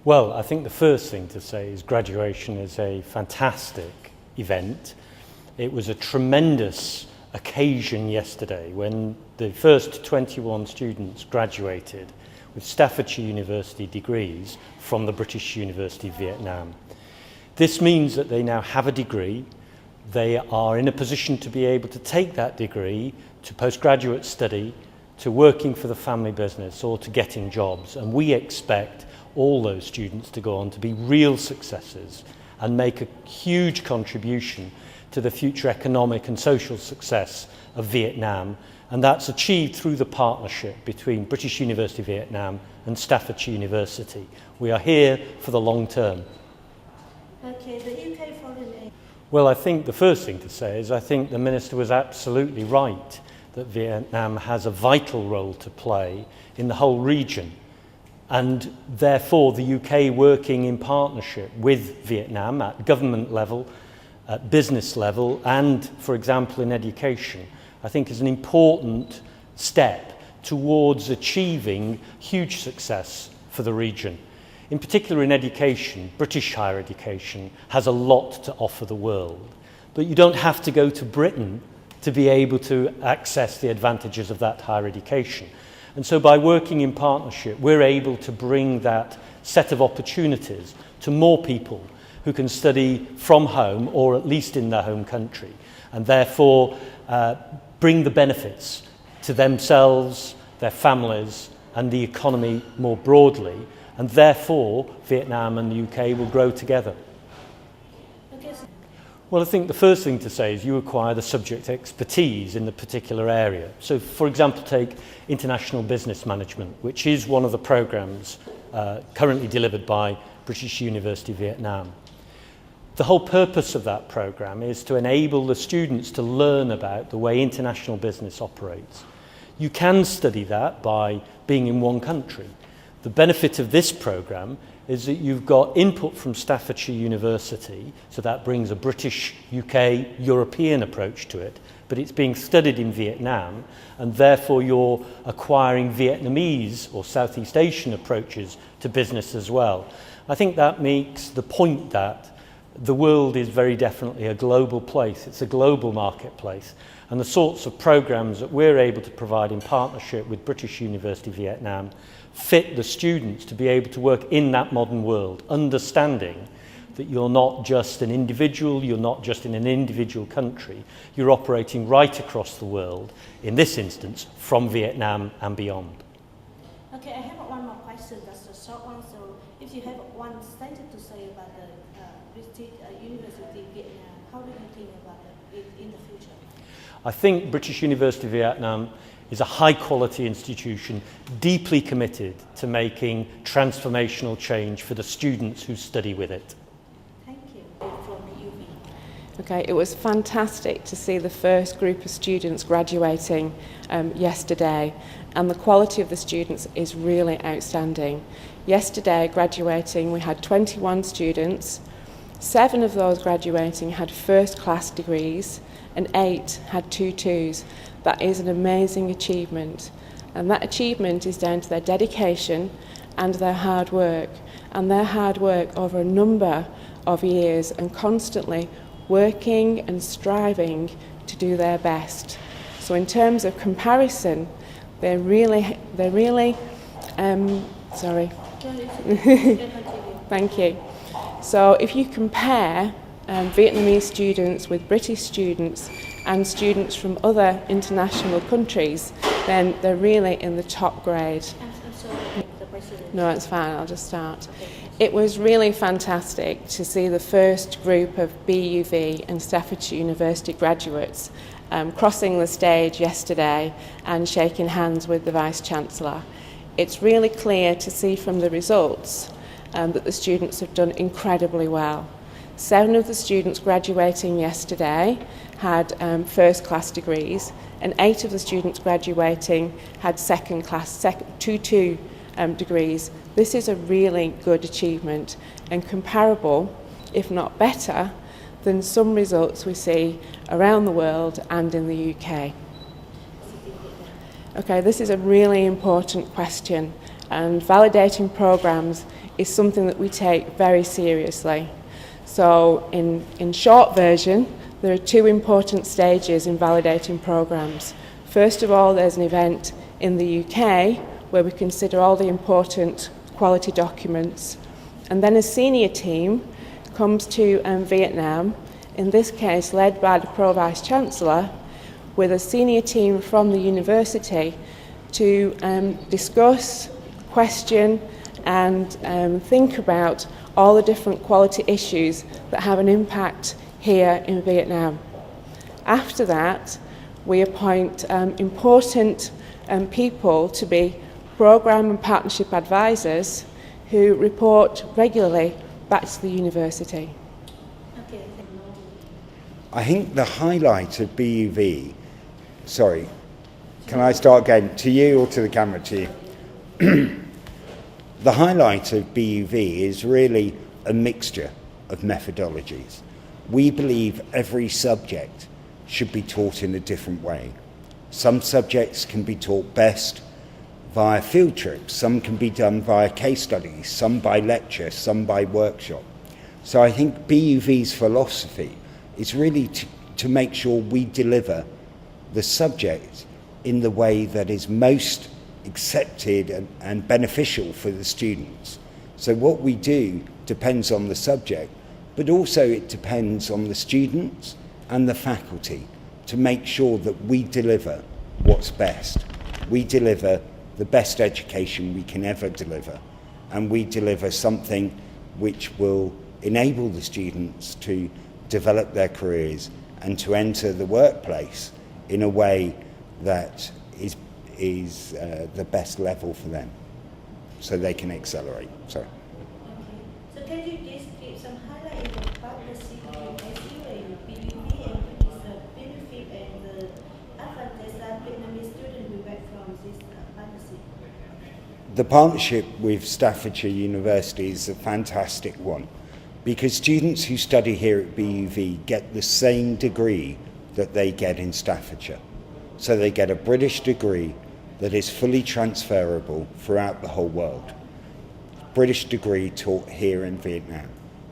Well, I think the first thing to say is graduation is a fantastic event. It was a tremendous occasion yesterday when the first 21 students graduated with Staffordshire University degrees from the British University of Vietnam. This means that they now have a degree. They are in a position to be able to take that degree to postgraduate study, to working for the family business or to getting jobs. And we expect all those students to go on to be real successes and make a huge contribution to the future economic and social success of Vietnam. And that's achieved through the partnership between British University of Vietnam and Staffordshire University. We are here for the long term. Okay, the UK foreign aid. Well, I think the first thing to say is I think the Minister was absolutely right that Vietnam has a vital role to play in the whole region. And therefore the UK working in partnership with Vietnam at government level, at business level, and, for example, in education, I think is an important step towards achieving huge success for the region. In particular in education, British higher education has a lot to offer the world. But you don't have to go to Britain to be able to access the advantages of that higher education. And so by working in partnership, we're able to bring that set of opportunities to more people who can study from home or at least in their home country, and therefore bring the benefits to themselves, their families, and the economy more broadly. And therefore, Vietnam and the UK will grow together. Well, I think the first thing to say is you acquire the subject expertise in the particular area. So, for example, take International Business Management, which is one of the programs currently delivered by British University of Vietnam. The whole purpose of that program is to enable the students to learn about the way international business operates. You can study that by being in one country. The benefit of this program is that you've got input from Staffordshire University, so that brings a British, UK, European approach to it, but it's being studied in Vietnam, and therefore you're acquiring Vietnamese or Southeast Asian approaches to business as well. I think that makes the point that the world is very definitely a global place. It's a global marketplace, and the sorts of programs that we're able to provide in partnership with British University of Vietnam fit the students to be able to work in that modern world, understanding that you're not just an individual, you're not just in an individual country, you're operating right across the world, in this instance, from Vietnam and beyond. Okay, I have one more question, that's a short one. So if you have one sentence to say about the British University of Vietnam, how do you think about it in the future? I think British University of Vietnam is a high-quality institution, deeply committed to making transformational change for the students who study with it. Thank you. From the UV. Okay, it was fantastic to see the first group of students graduating yesterday, and the quality of the students is really outstanding. Yesterday, graduating, we had 21 students. 7 of those graduating had first-class degrees, and 8 had 2-2s. That is an amazing achievement, and that achievement is down to their dedication and their hard work, over a number of years, and constantly working and striving to do their best. So in terms of comparison, they're really thank you. So if you compare Vietnamese students with British students and students from other international countries, then they're really in the top grade. I'm sorry, the President. No, it's fine, I'll just start. It was really fantastic to see the first group of BUV and Staffordshire University graduates crossing the stage yesterday and shaking hands with the Vice-Chancellor. It's really clear to see from the results that the students have done incredibly well. 7 of the students graduating yesterday had first-class degrees, and 8 of the students graduating had second-class, 2-2 degrees. This is a really good achievement and comparable, if not better, than some results we see around the world and in the UK. Okay, this is a really important question, and validating programs is something that we take very seriously. So in short version, there are two important stages in validating programs. First of all, there's an event in the UK where we consider all the important quality documents, and then a senior team comes to Vietnam, in this case led by the Pro-Vice Chancellor, with a senior team from the university to discuss, question and think about all the different quality issues that have an impact here in Vietnam. After that, we appoint important people to be programme and partnership advisors who report regularly back to the university. Okay. I think the highlight of BUV, sorry, can I start again? To you or to the camera? To you. The highlight of BUV is really a mixture of methodologies. We believe every subject should be taught in a different way. Some subjects can be taught best via field trips, some can be done via case studies, some by lecture, some by workshop. So I think BUV's philosophy is really to make sure we deliver the subject in the way that is most accepted and beneficial for the students. So what we do depends on the subject, but also it depends on the students and the faculty to make sure that we deliver what's best. We deliver the best education we can ever deliver, and we deliver something which will enable the students to develop their careers and to enter the workplace in a way that is the best level for them, so they can accelerate. Sorry. Okay. So can you just give some highlight of the partnership between SU and BUV, and what is the benefit and the advantage that Vietnamese students will get from this partnership? The partnership with Staffordshire University is a fantastic one, because students who study here at BUV get the same degree that they get in Staffordshire. So they get a British degree that is fully transferable throughout the whole world. British degree taught here in Vietnam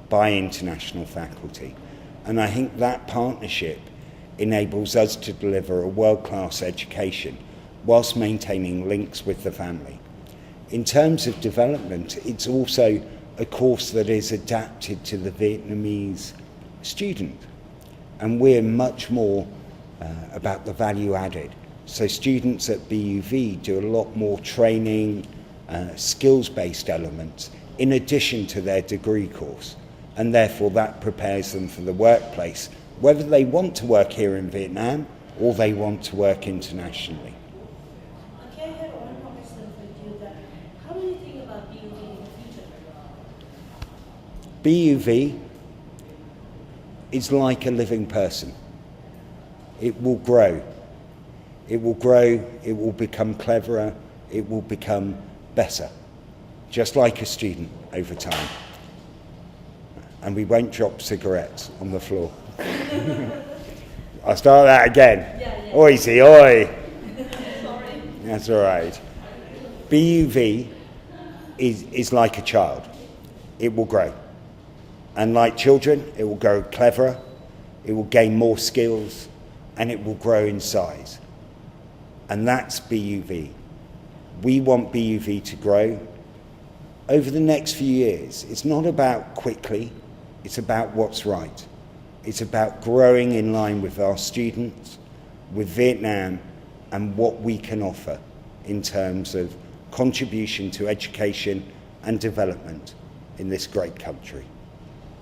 by international faculty. And I think that partnership enables us to deliver a world-class education whilst maintaining links with the family. In terms of development, it's also a course that is adapted to the Vietnamese student. And we're much more about the value added. So students at BUV do a lot more training, skills-based elements in addition to their degree course, and therefore that prepares them for the workplace, whether they want to work here in Vietnam or they want to work internationally. Okay, I have one more question for you. How do you think about BUV in the future? BUV is like a living person. It will grow. It will grow, it will become cleverer, it will become better, just like a student over time. And we won't drop cigarettes on the floor. I'll start that again. Yeah. Oi, see, oi. Sorry. That's all right. BUV is like a child. It will grow. And like children, it will grow cleverer, it will gain more skills, and it will grow in size. And that's BUV. We want BUV to grow over the next few years. It's not about quickly, it's about what's right. It's about growing in line with our students, with Vietnam, and what we can offer in terms of contribution to education and development in this great country.